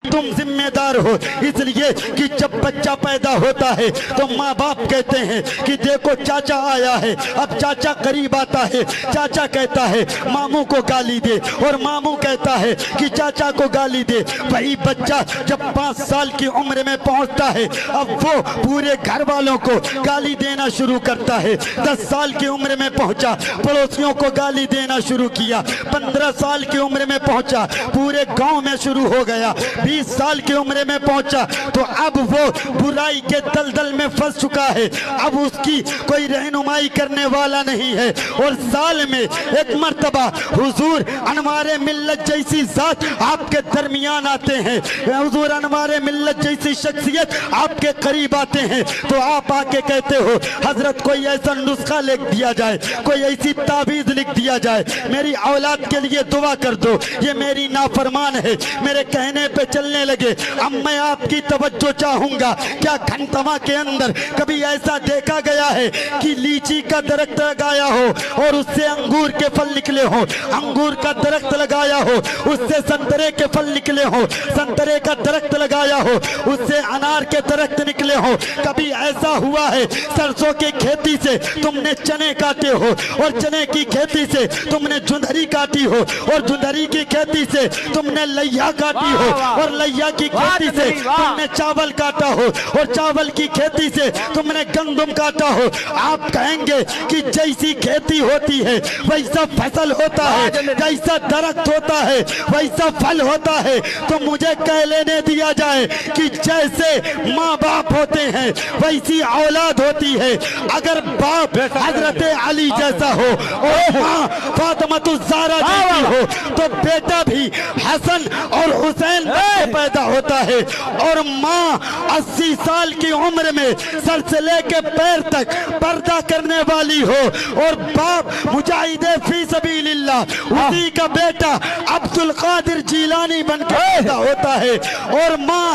تم ذمہ دار ہو، اس لیے کہ جب بچہ پیدا ہوتا ہے تو ماں باپ کہتے ہیں کہ دیکھو چاچا آیا ہے، اب چاچا قریب آتا ہے، چاچا کہتا ہے ماموں کو گالی دے، اور ماموں کہتا ہے کہ چاچا کو گالی دے۔ وہی بچہ جب 5 سال کی عمر میں پہنچتا ہے، اب وہ پورے گھر والوں کو گالی دینا شروع کرتا ہے۔ 10 سال کی عمر میں پہنچا، پڑوسیوں کو گالی دینا شروع کیا۔ 15 سال کی عمر میں پہنچا، پورے گاؤں میں شروع ہو گیا۔ 20 سال کی عمر میں پہنچا تو اب وہ برائی کے دلدل میں پھنس چکا ہے، اب اس کی کوئی رہنمائی کرنے والا نہیں ہے۔ اور سال میں ایک مرتبہ حضور انوار ملت جیسی ذات آپ کے درمیان آتے ہیں، حضور انوار ملت جیسی شخصیت آپ کے قریب آتے ہیں، تو آپ آ کے کہتے ہو حضرت کوئی ایسا نسخہ لکھ دیا جائے، کوئی ایسی تعویذ لکھ دیا جائے، میری اولاد کے لیے دعا کر دو، یہ میری نافرمان ہے۔ میرے کہنے پہ چلنے لگے۔ اب میں آپ کی توجہ چاہوں گا، کیا کھنٹوا کے اندر کبھی ایسا دیکھا گیا ہے کہ لیچی کا درخت لگایا ہو اور اس سے انگور کے پھل نکلے ہو، انگور کا درخت لگایا ہو اس سے سنترے کے پھل نکلے ہو، سنترے کا درخت لگایا ہو اس سے انار کے درخت نکلے ہو؟ کبھی ایسا ہوا ہے سرسوں کی کھیتی سے تم نے چنے کاٹے ہو، اور چنے کی کھیتی سے تم نے جندری کاٹی ہو، اور جندری کی کھیتی سے تم نے لیا کاٹی ہو، اور لیا کی کھیتی سے تم نے چاول کاٹا ہو، اور چاول کی کھیتی سے تم نے گندم کاٹا ہو؟ آپ کہیں گے کہ جیسی کھیتی ہوتی ہے ویسا فصل ہوتا ہے، جیسا درخت ہوتا ہے ویسا پھل ہوتا ہے، تو مجھے کہہ لینے دیا جائے کہ جیسے ماں باپ ہوتے ہیں ویسی اولاد ہوتی ہے۔ اگر باپ حضرت علی جیسا ہو اور ماں فاطمۃ الزہرا جیسی ہو تو بیٹا بھی حسن اور حسین پیدا ہوتا ہے، اور ماں 80 سال کی عمر میں سر سے لے کے پیر تک پردہ کرنے والی ہو، اور باپ مجاہد فی سبیل اللہ، اسی کا بیٹا عبد القادر جیلانی بن کے پیدا ہوتا ہے، اور ماں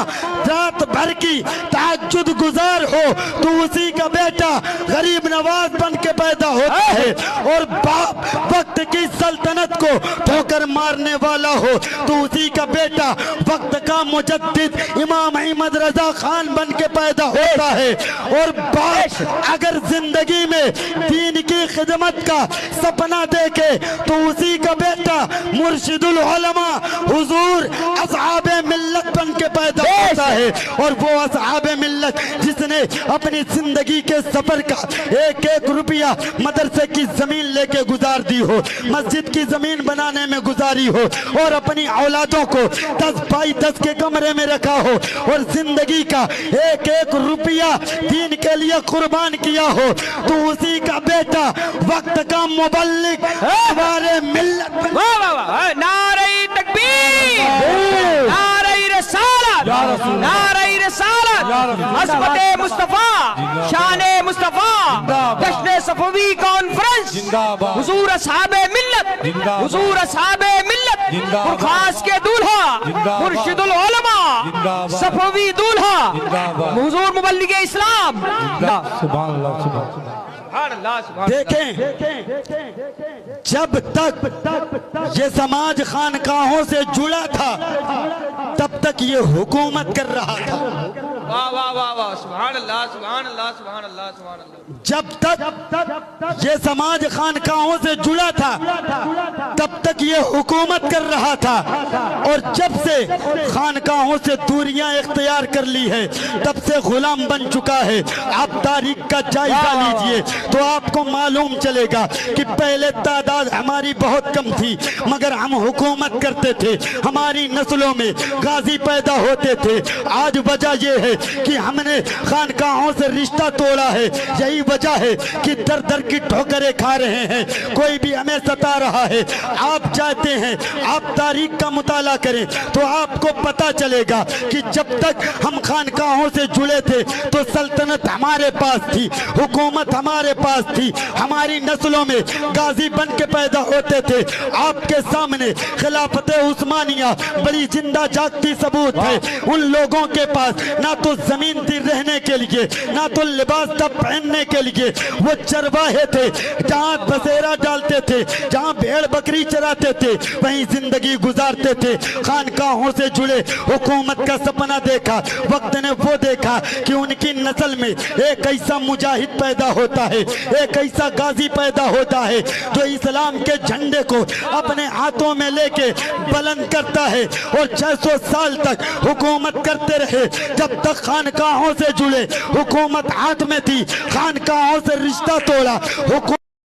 رات بھر کی تہجد گزار ہو تو اسی کا بیٹا غریب نواز بن کے پیدا ہوتا ہے، اور باپ وقت کی سلطنت کو ٹھوکر مارنے والا ہو تو اسی کا بیٹا وقت کا مجدد امام احمد رضا خان بن کے پیدا ہوتا ہے، اور باپ اگر زندگی میں دین کی خدمت کا سپنا دیکھے تو اسی کا بیٹا مرشد العلماء حضور اصحاب ملت بن کے پیدا ہوتا ہے، اور وہ اصحاب ملت جس نے اپنی زندگی کے سفر کا ایک ایک روپیہ مدرسے کی زمین لے کے گزار دی ہو، مسجد کی زمین بنانے میں گزاری ہو، اور اپنی اولادوں کو 10 بائی 10 کے کمرے میں رکھا ہو، اور زندگی کا ایک ایک روپیہ دین کے لیے قربان کیا ہو، تو اسی کا بیٹا وقت کا مبلغ ہمارے ملت نعرہ تکبیر، نعرہ رسالت، نعرہ رسالت، عظمت مصطفیٰ، شان مصطفیٰ، جشن صفوی کانفرنس، حضور اصحاب ملت، حضور اصحاب ملت، برخاست کے دولہا مرشد العلماء، صفوی دولہا حضور مبلغ اسلام۔ سبحان اللہ، سبحان اللہ۔ دیکھیں جب تک یہ سماج خانقاہوں سے جڑا تھا تب تک یہ حکومت کر رہا تھا، واہ واہ واہ واہ، سبحان اللہ، سبحان اللہ، سبحان اللہ، سبحان اللہ۔ جب تک یہ سماج خانقاہوں سے جڑا تھا تب تک یہ حکومت کر رہا تھا، اور جب سے خانقاہوں سے دوریاں اختیار کر لی ہے تب سے غلام بن چکا ہے۔ آپ تاریخ کا جائزہ لیجئے تو آپ کو معلوم چلے گا کہ پہلے تعداد ہماری بہت کم تھی مگر ہم حکومت کرتے تھے، ہماری نسلوں میں غازی پیدا ہوتے تھے۔ آج وجہ یہ ہے کہ ہم نے خانقاہوں سے رشتہ توڑا ہے، یہی وجہ ہے کہ در در کی ٹھوکریں کھا رہے ہیں، کوئی بھی ہمیں ستا رہا ہے۔ آپ چاہتے ہیں آپ تاریخ کا مطالعہ کریں تو آپ کو پتا چلے گا کہ جب تک ہم خانقاہوں سے جڑے تھے تو سلطنت ہمارے پاس تھی، حکومت ہمارے پاس تھی، ہماری نسلوں میں غازی بن کے پیدا ہوتے تھے۔ آپ کے سامنے خلافت عثمانیہ بڑی زندہ جاگتی ثبوت ہے، ان لوگوں کے پاس نہ تو تو زمین تھی رہنے کے لیے، نہ تو لباس تھا پہننے کے لیے. وہ چرواہے تھے جہاں بسیرا ڈالتے تھے، جہاں بھیڑ بکری چراتے تھے، وہیں زندگی گزارتے تھے. خانقاہوں سے جڑے حکومت کا سپنا دیکھا. وقت نے وہ دیکھا کہ ان کی نسل میں ایک ایسا مجاہد پیدا ہوتا ہے، ایک ایسا غازی پیدا ہوتا ہے جو اسلام کے جھنڈے کو اپنے ہاتھوں میں لے کے بلند کرتا ہے، اور 600 سال تک حکومت کرتے رہے. جب تک خانقاہوں سے جڑے، حکومت ہاتھ میں تھی، خانقاہوں سے رشتہ توڑا، حکومت